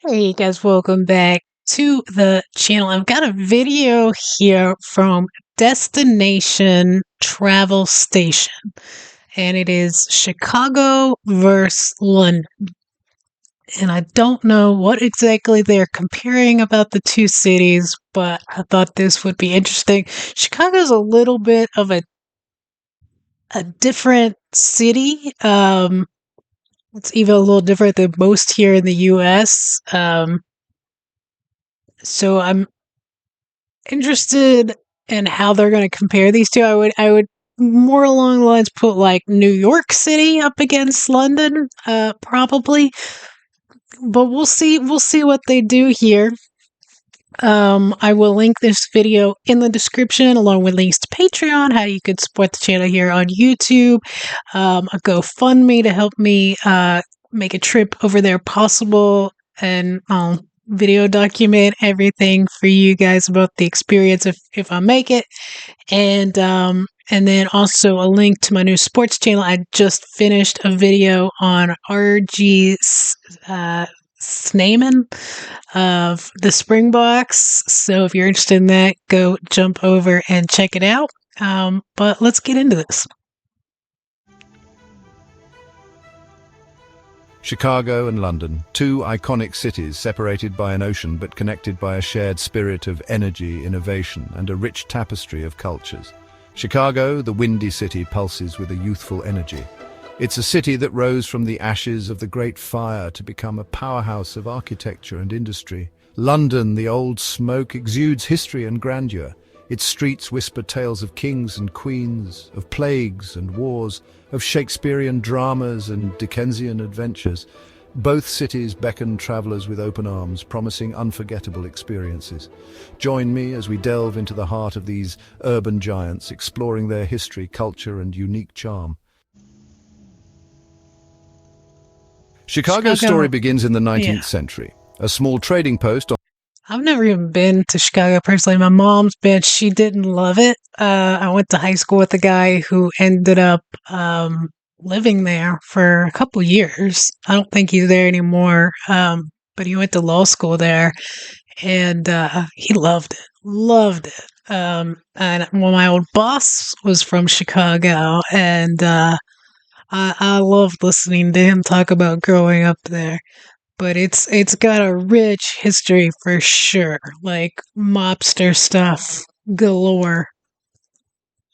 Hey guys, welcome back to the channel. I've got a video here from Destination Travel Station, and it is Chicago versus London. And I don't know what exactly they're comparing about the two cities, but I thought this would be interesting. Chicago's a little bit of a different city. It's even a little different than most here in the US. So I'm interested in how they're going to compare these two. I would more along the lines put like New York City up against London, probably. But we'll see what they do here. I will link this video in the description along with links to Patreon, how you could support the channel here on YouTube, a GoFundMe to help me make a trip over there possible, and I'll video document everything for you guys about the experience if I make it. And then also a link to my new sports channel. I just finished a video on RG Snaman of the Springboks. So if you're interested in that, go jump over and check it out. But let's get into this. Chicago and London, two iconic cities separated by an ocean but connected by a shared spirit of energy, innovation, and a rich tapestry of cultures. Chicago, the windy city, pulses with a youthful energy. It's a city that rose from the ashes of the Great Fire to become a powerhouse of architecture and industry. London, the old smoke, exudes history and grandeur. Its streets whisper tales of kings and queens, of plagues and wars, of Shakespearean dramas and Dickensian adventures. Both cities beckon travelers with open arms, promising unforgettable experiences. Join me as we delve into the heart of these urban giants, exploring their history, culture, and unique charm. Chicago's story begins in the 19th century. A small trading post on I've never even been to Chicago personally. My mom's been. She didn't love it. I went to high school with a guy who ended up living there for a couple years. I don't think he's there anymore, but he went to law school there, and he loved it. Loved it. And well, my old boss was from Chicago, and I loved listening to him talk about growing up there. But it's got a rich history for sure, like mobster stuff galore.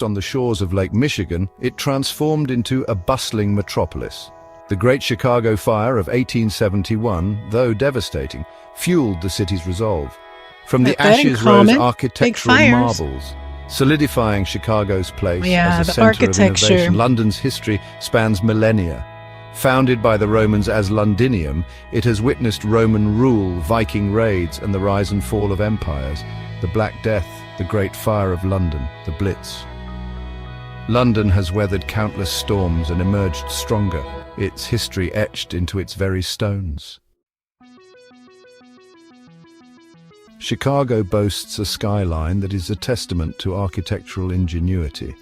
On the shores of Lake Michigan, it transformed into a bustling metropolis. The Great Chicago Fire of 1871, though devastating, fueled the city's resolve. From the ashes rose architectural marvels, solidifying Chicago's place as a center of innovation. London's history spans millennia. Founded by the Romans as Londinium, it has witnessed Roman rule, Viking raids, and the rise and fall of empires. The Black Death, the Great Fire of London, the Blitz. London has weathered countless storms and emerged stronger, its history etched into its very stones. Chicago boasts a skyline that is a testament to architectural ingenuity.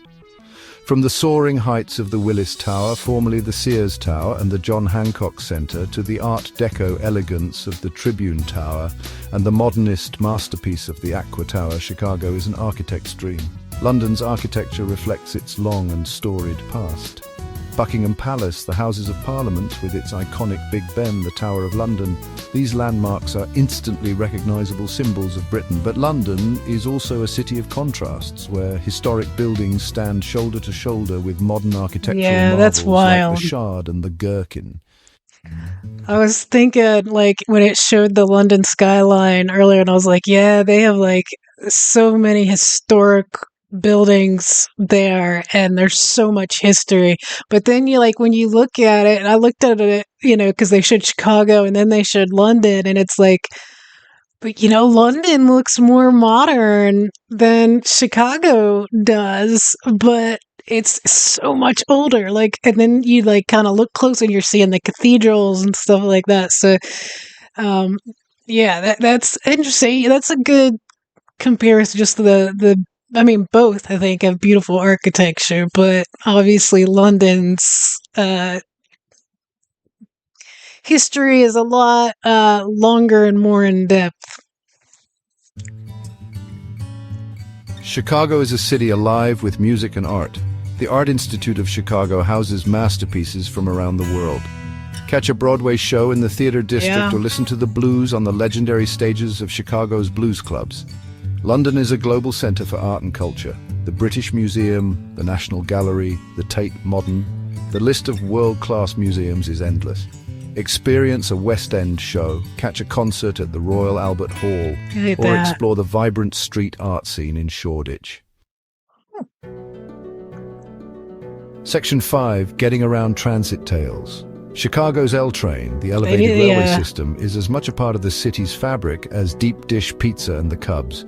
From the soaring heights of the Willis Tower, formerly the Sears Tower, and the John Hancock Center, to the Art Deco elegance of the Tribune Tower and the modernist masterpiece of the Aqua Tower, Chicago is an architect's dream. London's architecture reflects its long and storied past. Buckingham Palace, the Houses of Parliament, with its iconic Big Ben, the Tower of London. These landmarks are instantly recognizable symbols of Britain, but London is also a city of contrasts, where historic buildings stand shoulder to shoulder with modern architectural marvels that's wild. like the Shard and the Gherkin. I was thinking, like, when it showed the London skyline earlier, and I was like, yeah, they have, like, so many historic buildings there, and there's so much history. But then when you look at it, and I looked at it, because they showed Chicago and then they showed London, and it's like, but London looks more modern than Chicago does, but it's so much older. And then you kind of look close and you're seeing the cathedrals and stuff like that. So yeah, that's interesting. That's a good comparison. Just both, I think, have beautiful architecture, but obviously London's history is a lot longer and more in depth. Chicago is a city alive with music and art. The Art Institute of Chicago houses masterpieces from around the world. Catch a Broadway show in the theater district or listen to the blues on the legendary stages of Chicago's blues clubs. London is a global centre for art and culture. The British Museum, the National Gallery, the Tate Modern. The list of world-class museums is endless. Experience a West End show, catch a concert at the Royal Albert Hall, or explore the vibrant street art scene in Shoreditch. Section 5, Getting Around Transit Tales. Chicago's L train, the elevated railway system, is as much a part of the city's fabric as deep dish pizza and the Cubs.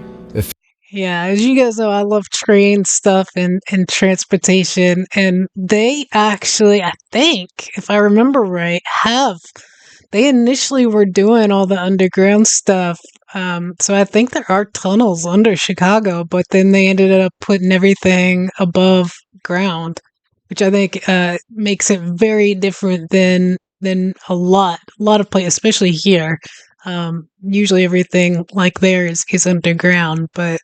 Yeah, as you guys know, I love train stuff and transportation, and they actually, I think, if I remember right, they initially were doing all the underground stuff. So I think there are tunnels under Chicago, but then they ended up putting everything above ground, which I think makes it very different than a lot of places, especially here. Usually everything like theirs is underground, but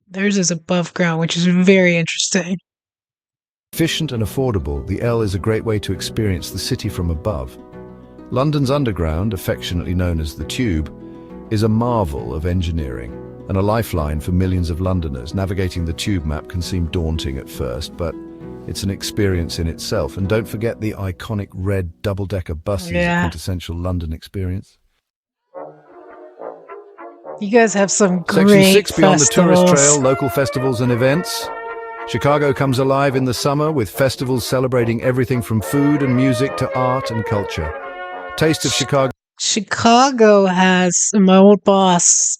theirs is above ground, which is very interesting. Efficient and affordable, the L is a great way to experience the city from above. London's Underground, affectionately known as the Tube, is a marvel of engineering and a lifeline for millions of Londoners. Navigating the Tube map can seem daunting at first, but it's an experience in itself. And don't forget the iconic red double-decker buses, a quintessential London experience. You guys have some great Section 6, Beyond festivals. the Tourist Trail, local festivals and events. Chicago comes alive in the summer with festivals celebrating everything from food and music to art and culture. Taste of Chicago. Chicago has, my old boss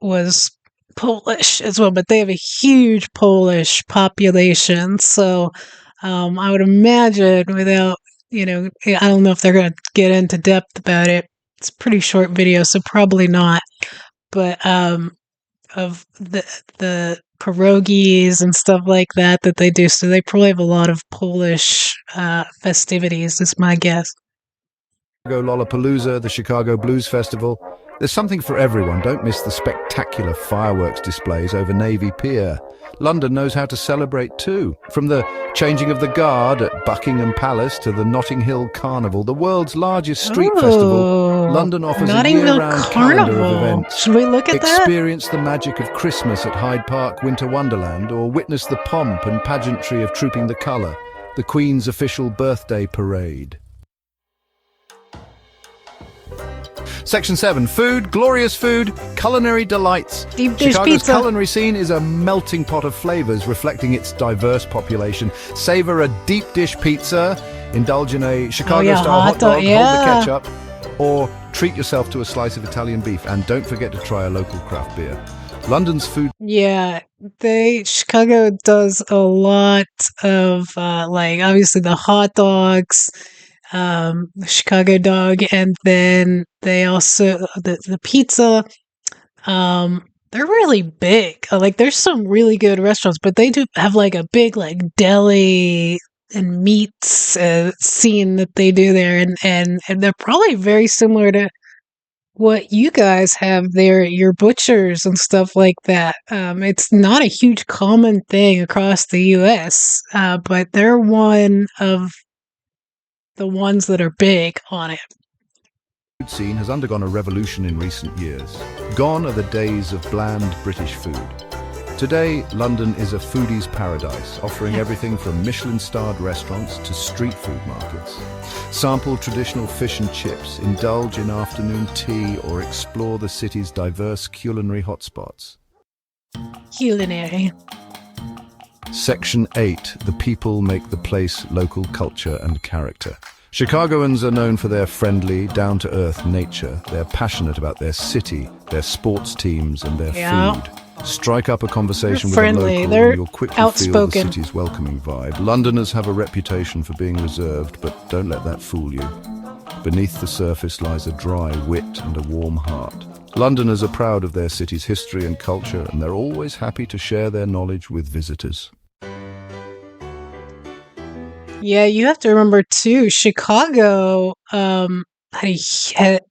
was Polish as well, but they have a huge Polish population. So I would imagine without, I don't know if they're going to get into depth about it. It's a pretty short video, so probably not. But of the pierogies and stuff like that they do, so they probably have a lot of Polish festivities, is my guess. Lollapalooza, the Chicago Blues Festival. There's something for everyone. Don't miss the spectacular fireworks displays over Navy Pier. London knows how to celebrate too. From the changing of the guard at Buckingham Palace to the Notting Hill Carnival, the world's largest street festival, London offers a year-round calendar of events. Should we look at that? Experience the magic of Christmas at Hyde Park Winter Wonderland, or witness the pomp and pageantry of Trooping the Colour, the Queen's official birthday parade. Section 7, food, glorious food, culinary delights. Deep dish Chicago's pizza. culinary scene is a melting pot of flavors reflecting its diverse population. Savor a deep dish pizza, indulge in a Chicago-style hot dog, hold the ketchup, or treat yourself to a slice of Italian beef. And don't forget to try a local craft beer. London's food. Yeah, Chicago does a lot of obviously the hot dogs, the Chicago dog, and then they also the pizza. They're really big. There's some really good restaurants, but they do have a big deli and meats scene that they do there, and they're probably very similar to what you guys have there at your butchers and stuff like that. It's not a huge common thing across the U.S., but they're one of the ones that are big on it. The food scene has undergone a revolution in recent years. Gone are the days of bland British food. Today, London is a foodie's paradise, offering everything from Michelin-starred restaurants to street food markets. Sample traditional fish and chips, indulge in afternoon tea, or explore the city's diverse culinary hotspots. Culinary. Section 8, the people make the place local culture and character. Chicagoans are known for their friendly, down-to-earth nature. They're passionate about their city, their sports teams, and their food. Strike up a conversation with a local and you'll quickly feel the city's welcoming vibe. Londoners have a reputation for being reserved, but don't let that fool you. Beneath the surface lies a dry wit and a warm heart. Londoners are proud of their city's history and culture, and they're always happy to share their knowledge with visitors. Yeah, you have to remember too, Chicago had,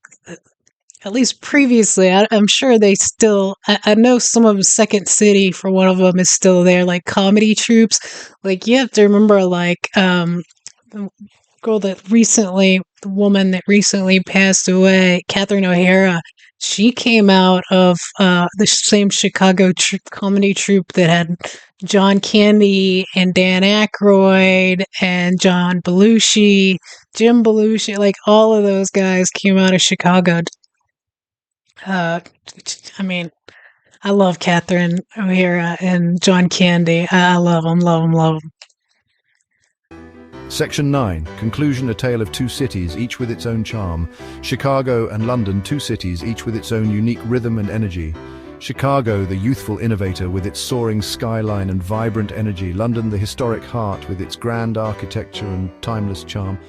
at least previously, I'm sure they still. I know some of the Second City for one of them is still there, like comedy troops. Like you have to remember, like the girl that recently, the woman that recently passed away, Catherine O'Hara. She came out of the same Chicago comedy troupe that had John Candy and Dan Aykroyd and John Belushi, Jim Belushi. Like all of those guys came out of Chicago. Uh, I mean, I love Catherine O'Hara and John Candy. I love them, love them, love them. Section 9. Conclusion, a tale of two cities, each with its own charm. Chicago and London, two cities, each with its own unique rhythm and energy. Chicago, the youthful innovator with its soaring skyline and vibrant energy. London, the historic heart with its grand architecture and timeless charm.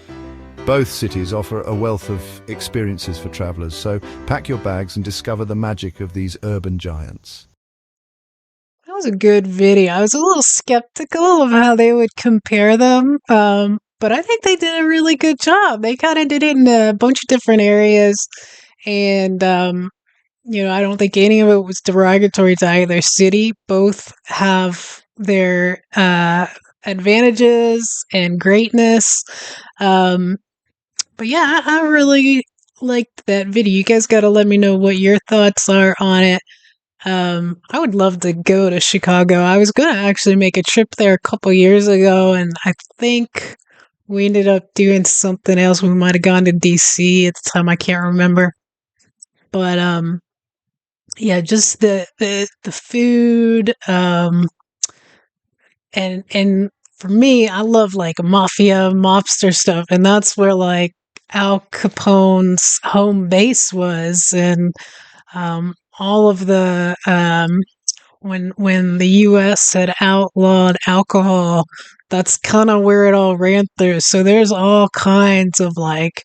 Both cities offer a wealth of experiences for travelers, so pack your bags and discover the magic of these urban giants. That was a good video. I was a little skeptical of how they would compare them, but I think they did a really good job. They kind of did it in a bunch of different areas, and I don't think any of it was derogatory to either city. Both have their advantages and greatness. Um, but yeah, I really liked that video. You guys got to let me know what your thoughts are on it. I would love to go to Chicago. I was going to actually make a trip there a couple years ago, and I think we ended up doing something else. We might have gone to DC at the time. I can't remember. But yeah, just the food, and for me, I love like mafia, mobster stuff, and that's where like Al Capone's home base was, and all of the when the U.S. had outlawed alcohol, that's kind of where it all ran through. So there's all kinds of like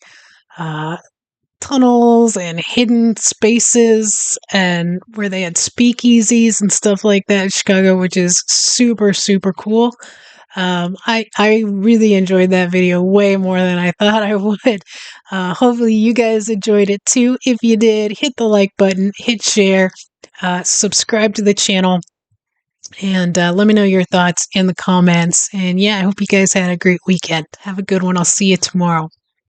uh, tunnels and hidden spaces, and where they had speakeasies and stuff like that in Chicago, which is super super cool. I really enjoyed that video way more than I thought I would. Hopefully you guys enjoyed it too. If you did, hit the like button, hit share, subscribe to the channel, and let me know your thoughts in the comments. And yeah, I hope you guys had a great weekend. Have a good one. I'll see you tomorrow.